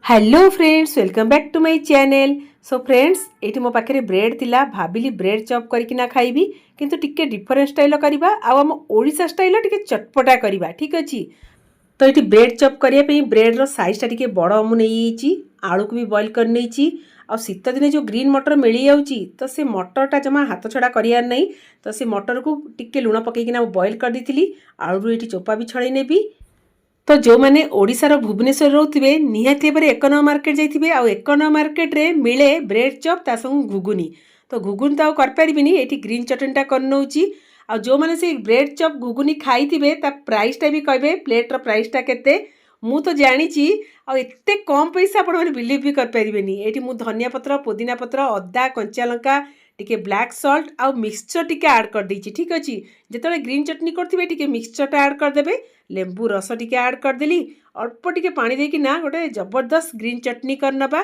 Hello friends, welcome back to my channel. So friends, ये मो पाखे ब्रेड थिला, भाविली ब्रेड चॉप करकिना खाइबी, किंतु टिके डिफरेंट स्टाइल करबा आ हम ओडिसा स्टाइल टिके चटपटा करबा। ठीक अछि। तो ये ब्रेड चॉप करिया पे ब्रेड रो साइज टा टिके बड़ मु नहीं आलू को भी बॉईल कर नहीं आ शीत दिने जो ग्रीन मटर मिल जाऊँगी तो से मटरटा जमा हाथ छड़ा करार नहीं। तो से मटर को टिके लुण पकईकिना बॉईल कर दी आलू ये चोपा भी छड़े नेबी। तो जो मैंने ओडिशार भुवनेश्वर रोथे निहाती भाव एक नंबर मार्केट जाइए आ एक नंबर मार्केट रे मिले ब्रेड चॉप ता संग घुगुनी। तो घुगुनी तो करपारिनी ये ग्रीन चटनीटा कर नौची। आ जो मैंने से ब्रेड चॉप घुगुनी खाई ता प्राइसटा भी कहे प्लेट्र प्राइसटा केते मु तो जानी आते कम पैसा आपण मैंने बिलीव भी करें। ये मु धनिया पत्र, पुदीना पत्र, अदा, कंचा लंका, टिके ब्लैक सल्ट आ मिक्सचर टिके ऐड कर देछि। ठीक अच्छे। जिते ग्रीन चटनी करथिबे टिके मिक्सचरटा ऐड करदेबे, लेंबू रस टिके ऐड करदेली, अल्प टिके पानी देकी ना गोटे जबरदस्त ग्रीन चटनी करनबा।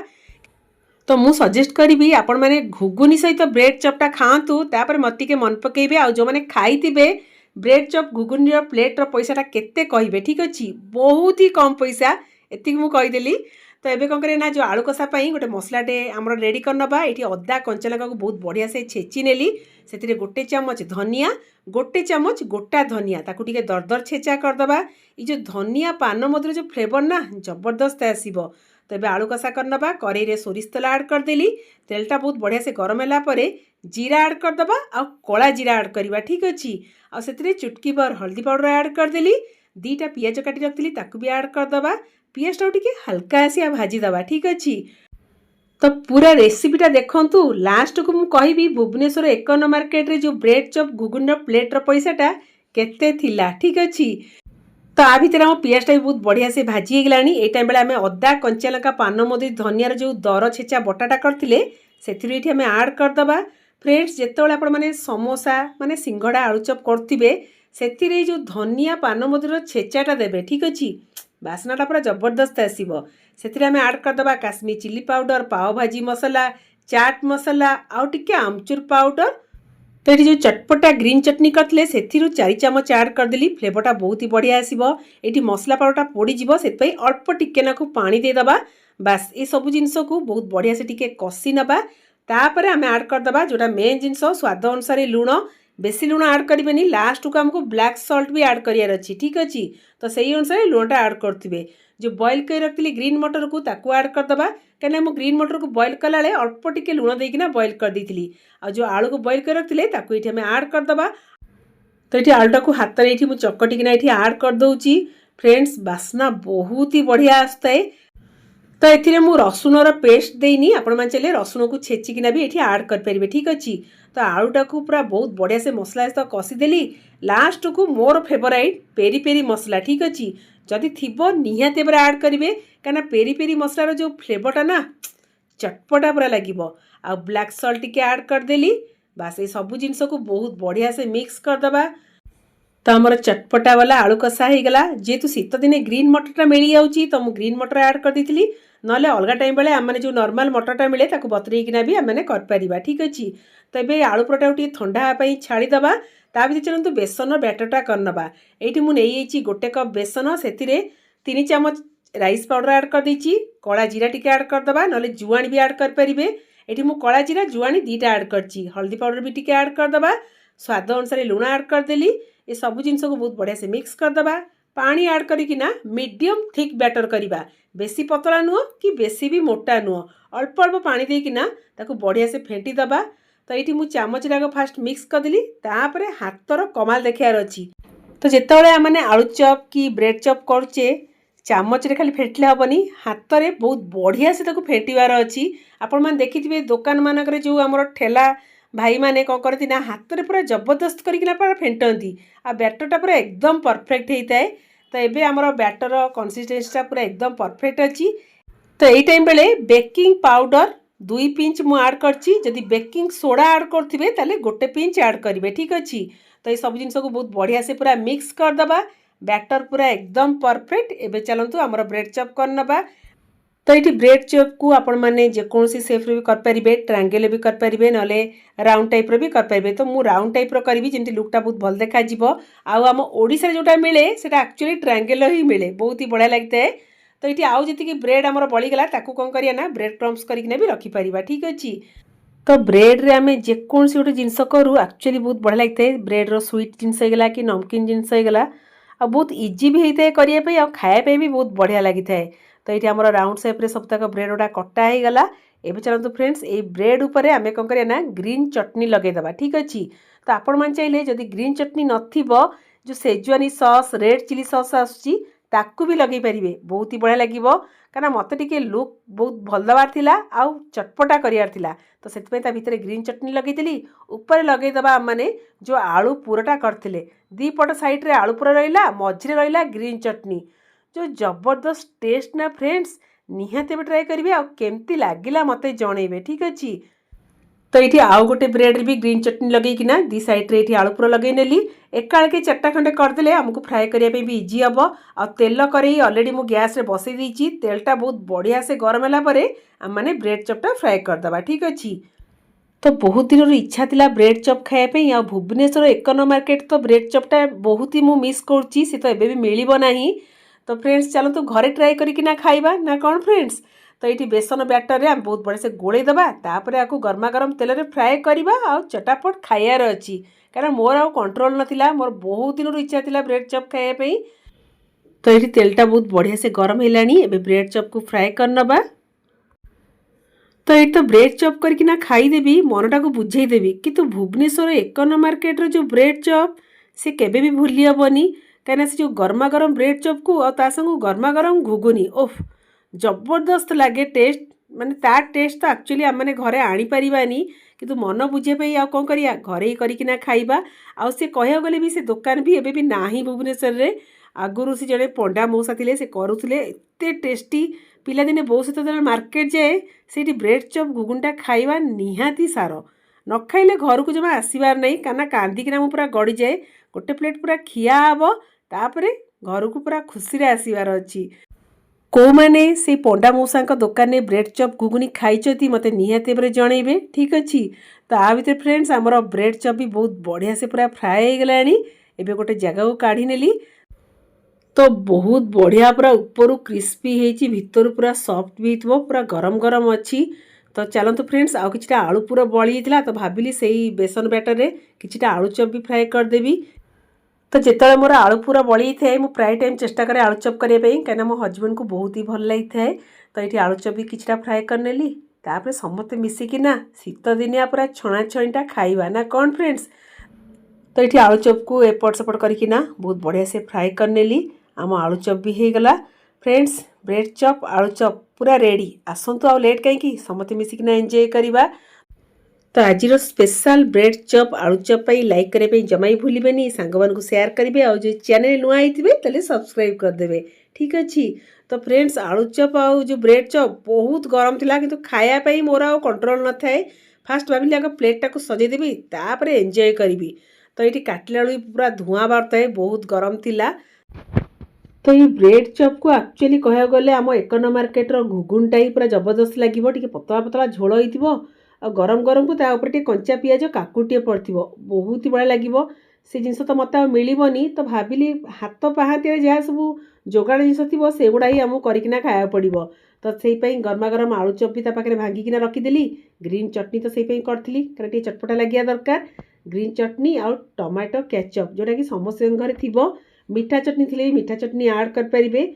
तो मु सजेस्ट करी आपण मैंने घुगुनी सहित ब्रेड चॉपटा खातु, तापर मत के मन पकेबे आ जो मैंने खाइथिबे ब्रेड चॉप घुगुनी प्लेट्र पैसाटा केते कहिबे। ठीक अच्छे। बहुत ही कम पैसा एतिक मु कहीदेली। तो ये कौन करें ना, जो आलू कषा गोटे मसलाटे आमर रेडी करनबा। ये अदा कंचा लंका को बहुत बढ़िया से छेची नेली, से गोटे चामच धनिया, गोटे चामच गोटा धनिया ताकू टिके दरदर छेचा करदबा। ये जो धनिया पान मधुर जो फ्लेवर ना जबरदस्त आसीबो। तो ये आलू कषा करनबा, कड़ाई रे सोरिष तेल ऐड करदेली, तेलटा बहुत बढ़िया से गरम होला परे जीरा ऐड करदबा आ कला जीरा ऐड करबा। ठीक अच्छे। आ सेतिरे चुटकी भर हल्दी पाउडर ऐड करदेली, दीटा पियाज काटी रखी ताकू भी ऐड करदबा। पियाजटा टिके हल्का आसिया भाजीदबा। ठीक अच्छे। तो पूरा रेसिपीटा देखंतु, लास्ट को मु कहिबी भुवनेश्वर एक नंबर मार्केट रे जो ब्रेड चॉप घुगुनी प्लेट्र पैसाटा केते थिला। ठीक अच्छे। तो आ भितर हम पियाजटा भी बहुत बढ़िया से भाजी गलानी। ए टाइम बेले आमे अदा, कंचा लंका, पान मधुरी, धनियार जो दर छेचा बटाटा करथिले सेथिरु एठी आमे ऐड करदबा। फ्रेंड्स, जेतेबेले आपण माने समोसा माने सिंघड़ा आलूचप करथिबे सेथिरे जो धनिया पान मधुर छेचाटा देबे। ठीक अच्छे। बास्नाटा पूरा जबरदस्त आसीबो। सेथिरे आमे ऐड करदबा काश्मीरी चिली पाउडर, पाव भाजी मसला, चाट मसला आउ टिके आमचूर पाउडर। तो ये जो चटपटा ग्रीन चटनी करते से 4 चामच ऐड करदेली, फ्लेवरटा बहुत ही बढ़िया आसीबो। ये मसला पाउडरटा पोड़ीजिवो, से अल्प टिके नाकु पानी देदबा। बास ये सब जिनस को बहुत बढ़िया से टिके कषि नबा। तापर आमे ऐड करदबा जोटा मेन जिनस स्वाद अनुसार लुण, बेसी लुण ऐड करें, लास्ट को आमको ब्लैक सल्ट भी ऐड करार अच्छी। ठीक अच्छे। तो सही अनुसार लुणटा ऐड करेंगे। जो बॉईल कर रखी ग्रीन मटर को ताकू ऐड करदबा, कहीं मु ग्रीन मटर को बॉईल कला अल्प टिके लुण देकिना बॉईल कर देती। आ जो आलू को बॉईल कर रखी ताकू ये ऐड करदबा। तो ये आलूटा को हाथ में ये चकटिकिना ये ऐड कर दूची। फ्रेंड्स, बास्ना बहुत ही बढ़िया आसताए। तो ये मु रसुणर पेस्ट देनी, आपण मैंने चाहिए रसुण को छेचिकिना भी ये ऐड करेंगे। ठीक अच्छे। तो आलूटा को पूरा बहुत बढ़िया से मसला सहित कषिदेली, लास्ट को मोर फेवराइट पेरी पेरी मसला। ठीक अच्छे। जदि थीबो निहाती भाव ऐड करेंगे, कहीं पेरी पेरी मसलार जो फ्लेवरटा ना चटपटा पूरा लगे। आ ब्लैक सल्ट टिके ऐड करदेली। बास ये सब जिनस को बहुत बढ़िया से मिक्स करदबा। तो आमर चटपटा वाला आलू कषा हो गला। जेहेतु शीत दिने ग्रीन मटरटा मिल जाऊँगी तो मुझे ग्रीन मटर ऐड कर दी, ना अलग टाइम बेले आम जो नॉर्मल मटरटा मिले ताको बतरेकिना भी आम कर। ठीक अच्छे। तो ये आलू पराटा टे ठंडा होगापी छाड़ीदबा। ता भीतर चलते बेसन बैटरटा करनबा। ये मुझे गोटे कप बेसन, से 3 चामच राइस पाउडर ऐड कर देछि, कला जीरा टिके ऐड करदबा, ना जुआणी भी ऐड करेंगे। ये मुझे कला जीरा जुआणी दीटा ऐड करछि, हल्दी पाउडर भी टिके ऐड करदबा, स्वाद अनुसार लुण ऐड करदेली। ये सब जिनस को बहुत बढ़िया से मिक्स करदबा। पानी ऐड करिकिना मीडियम थिक बैटर करवा, बेसी पतला नुह कि बेसी भी मोटा नुह, अल्प अल्प पानी देकिना ताकू बढ़िया से फेंटी दबा। तो ये मुझे चामच राग फास्ट मिक्स करदेली, तापर हाथर कमाल देखार अच्छी। तो जितेबाला मैंने आलू चॉप कि ब्रेड चॉप करुचे चामच रे खाली फेंटले हेनी, हाथ में बहुत बढ़िया से फेंटार अच्छी। आपण मैंने देखिए दुकान मानक जो आम ठेला भाई मैंने कौन करती ना हाथ में पूरा जबरदस्त करके फेंटती, आ बैटरटा पूरा एकदम परफेक्ट होता है। तो ये आमर बैटर कंसिस्टेंसीटा पूरा एकदम परफेक्ट अच्छी। तो यही टाइम बेले बेकिंग पाउडर 2 पिंच मु ऐड करछि, जदि बेकिंग सोडा ऐड करथिबे ताले गोटे पिंच ऐड करिवे। ठीक अच्छे। तो ये सब जिनस को बहुत बढ़िया से पूरा मिक्स करदबा। बैटर पूरा एकदम परफेक्ट। एबे चलंतु आमर ब्रेड चॉप करनबा। तो ये ब्रेड चॉप को आपण मैंने जेकोसी सेफ रे भी करेंगे, ट्रायंगल भी करेंगे, ना राउंड टाइप भी करेंगे। तो मुझे राउंड टाइप करी जमी लुकटा बहुत भल देखा। आम ओडिशा जोटा मिले से एक्चुअली ट्रायंगल ही मिले, बहुत ही बढ़िया लगता है। तो ये आउ जी ब्रेड आमर बड़ीगला ताकू कौन करिया ना ब्रेड क्रम्स करके भी रखिपर ठीक अच्छे। तो ब्रेड रे आम जेकोसी गोटे जिनस करूँ एक्चुअली बहुत बढ़िया लगता है ब्रेड रो स्वीट जिनस होगा कि नमकीन जिनस होगा आ बहुत इजी भी होता है करने आ खायापी भी बहुत बढ़िया लगी था। तो ये आम राउंड सेप्रे सबतक ब्रेड गुड़ा कटा हो गला। एवं चलते फ्रेंड्स ये ब्रेड उपर आम कौन करिया ना ग्रीन चटनी लगेदेवा ठीक अच्छे। तो आपण मैंने चाहिए जदि ग्रीन चटनी नथिबो जो सेजवानी सॉस रेड चिली सॉस आसुची ताकू भी लगे पारे बहुत ही बढ़िया लगे कहीं मत टे लुक बहुत भल दबार थिला आउ चटपटा करार थिला। तो से भितर ग्रीन चटनी लगेली ऊपर लगेदेवा मैंने जो आलू पुरटा करते दी पट साइड्रे आलू पुर रहा मझे रहा ग्रीन चटनी जो जबरदस्त टेस्ट ना फ्रेंड्स निहाती ट्राए करेंगे आमती लगिला मत जनइबे ठीक अच्छे। तो ये आउ गोटे ब्रेड भी ग्रीन चटनी लगेकिना दी साइड्रे ये आलू पुर लगे नेली एकाल के 4टा खंडे करदे आमको फ्राए करने भी इजी हम आ तेल करी अलरेडी मु गैस रे बसई देइछि तेलटा बहुत बढ़िया से गरम होला परे आम माने ब्रेड चपटा फ्राए करदबा ठीक अच्छे। तो बहुत दिन इच्छा थिला ब्रेड चप खायापी आ भुवनेश्वर 1 नंबर मार्केट तो ब्रेड चपटा बहुत ही मु मिस करुच्ची से तो एबे भी मिलिबो नाही। तो फ्रेंड्स चलतु घरे ट्राए करिकिना खाइबा ना कौन फ्रेंड्स। तो ये बेसन बैटर आम बहुत बढ़िया से गोले दबा तापर आपको गर्मा गर्म तेल रे फ्राए करवा आ चटापट खाइबार अच्छी कारण मोर आ कंट्रोल नथिला मोर बहुत दिन इच्छा थिला ब्रेड चप खायापी। तो ये तेलटा बहुत बढ़िया से गरम हेलानी एबे ब्रेड चप को फ्राए करनबा। तो ये तो ब्रेड चप करकिना खाईदेवी मनटा को बुझेदेवी कि भुवनेश्वर 1 नंबर मार्केट जो ब्रेड चप से केबे भी भूली हेबनी कहीं से जो गर्मा गर्म ब्रेड चप को आ संग गर्मा गर्म घुगुनी ओफ जबरदस्त लगे टेस्ट माने तार टेस्ट तो एक्चुअली आम मैंने घरे आनीपारानी किंतु मन बुझे आ कौन करिया घरे ही करकिना खाइबा आ से कह गले भी से दुकान भी एबे भी नाही भुवनेश्वर रे आगुरी से जड़े पंडा मौसा थे से करुले एत टेस्टी पिलादिने बो सहित जो मार्केट जाए से ब्रेड चप घुगुनटा खाइबा निहाती सार न खाइले घर को जमा आसबार नहीं काना कांदिकिना पूरा गड़ी जाए गोटे प्लेट पूरा खिया हम तापर घर को पूरा खुशी आसबार अच्छी। को मैंने से पंडा मौसा दुकान में ब्रेड चप घुगुनी खाई मत निहाती जनइबे ठीक अच्छे। तो आ भर फ्रेंड्स आमर ब्रेड चप भी बहुत बढ़िया से पूरा फ्राए हो गलानी एबे गोटे जगह को काढ़ी नेली। तो बहुत बढ़िया पूरा ऊपर क्रिस्पी होती भितर पूरा सॉफ्ट भी थो पूरा गरम गरम अच्छी। तो चलतु फ्रेंड्स आउ कि आलू पूरा बड़ी होता तो भाविली से बेसन बैटर रे कि आलू चप भी फ्राए करदेवी। तो जिते मोर आलू पूरा बड़ी थाए मुझे प्राय टाइम चेष्टा करे आलू चप करने कहीं मो हजबैंड को बहुत ही भल लगी थाए। तो ये आलू चप भी किछटा फ्राए करनेली तापर समस्ते मिसिकिना शीत दिनिया पूरा छणा छणीटा खाइबा ना कौन फ्रेंड्स। तो ये आलू चप को एपट सेपट करकिना बहुत बढ़िया से फ्राए करनेली आम आलू चप भी हो गला। फ्रेंड्स ब्रेड चप आलू चप पूरा रेडी आसतु आ लेट कहीं समस्ते मिसिकिना एंजॉय करिबा। तो आज स्पेशल ब्रेड चप आलू चप लाइक करने जमा ही भूलें सांग मान को शेयर करेंगे और जो चैनल नुआ होते सब्सक्राइब करदे ठीक अच्छे। तो फ्रेंड्स आलू चप आउ जो ब्रेड चप बहुत गरम थिला किंतु खायापाई मोर आ कंट्रोल न थाए फास्ट भाविली आगे प्लेटा को सजेदेवी तापर एंजॉय करी। तो ये काटिला बेलू पूरा धुआं बाहर बहुत गरम थिला। तो ये ब्रेड चप को एक्चुअली कह गले आम 1 नंबर मार्केट घुगुनटा ही पूरा जबरदस्त लगे पतला पतला झोल हो गरम गरम को तापर कंचा पियाज काकुटे पड़ती बहुत ही बढ़िया लगे से जिनस तो मत मिलबनी। तो भाविली हाथ पाहाती जहाँ सब जोगाड़ जिनस थी से गुड़ा ही आमको करकिना खाया पड़ो। तो से गर्मा गरम आलू चप भी पाखे भांगिकिना रखीदेली ग्रीन चटनी तो से करी कारण चटपटा लगे दरकार ग्रीन चटनी और टमाटो केचप जोटा कि समस्त घर थी मीठा चटनी थी मीठा चटनी ऐड करें।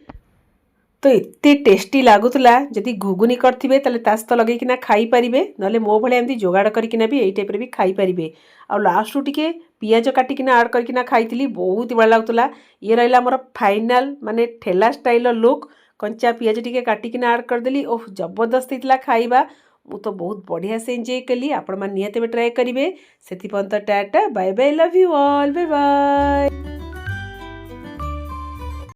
तो एते टेस्टी लगुला जदि घुगुनी करथिबे तले तास तो लगेकिना खाई पारिबे नले मो भले एमती जोगाड़ करकिना भी एई टाइप रे भी खाई पारिबे। आ लास्ट टिके पियाज काटिकिना ऐड करकिना खाईथिली बहुत ही बढ़िया लगुला। ये रहिला हमर फाइनल माने ठेला स्टाइल लुक कंचा पियाज टिके काटिकिना ऐड करदेली ओह जबरदस्त हितला खाइबा मु तो बहुत बढ़िया से एंजॉय कली। आपण मान नियते ट्राए करिवे सेति पंत tata bye bye love you all bye bye.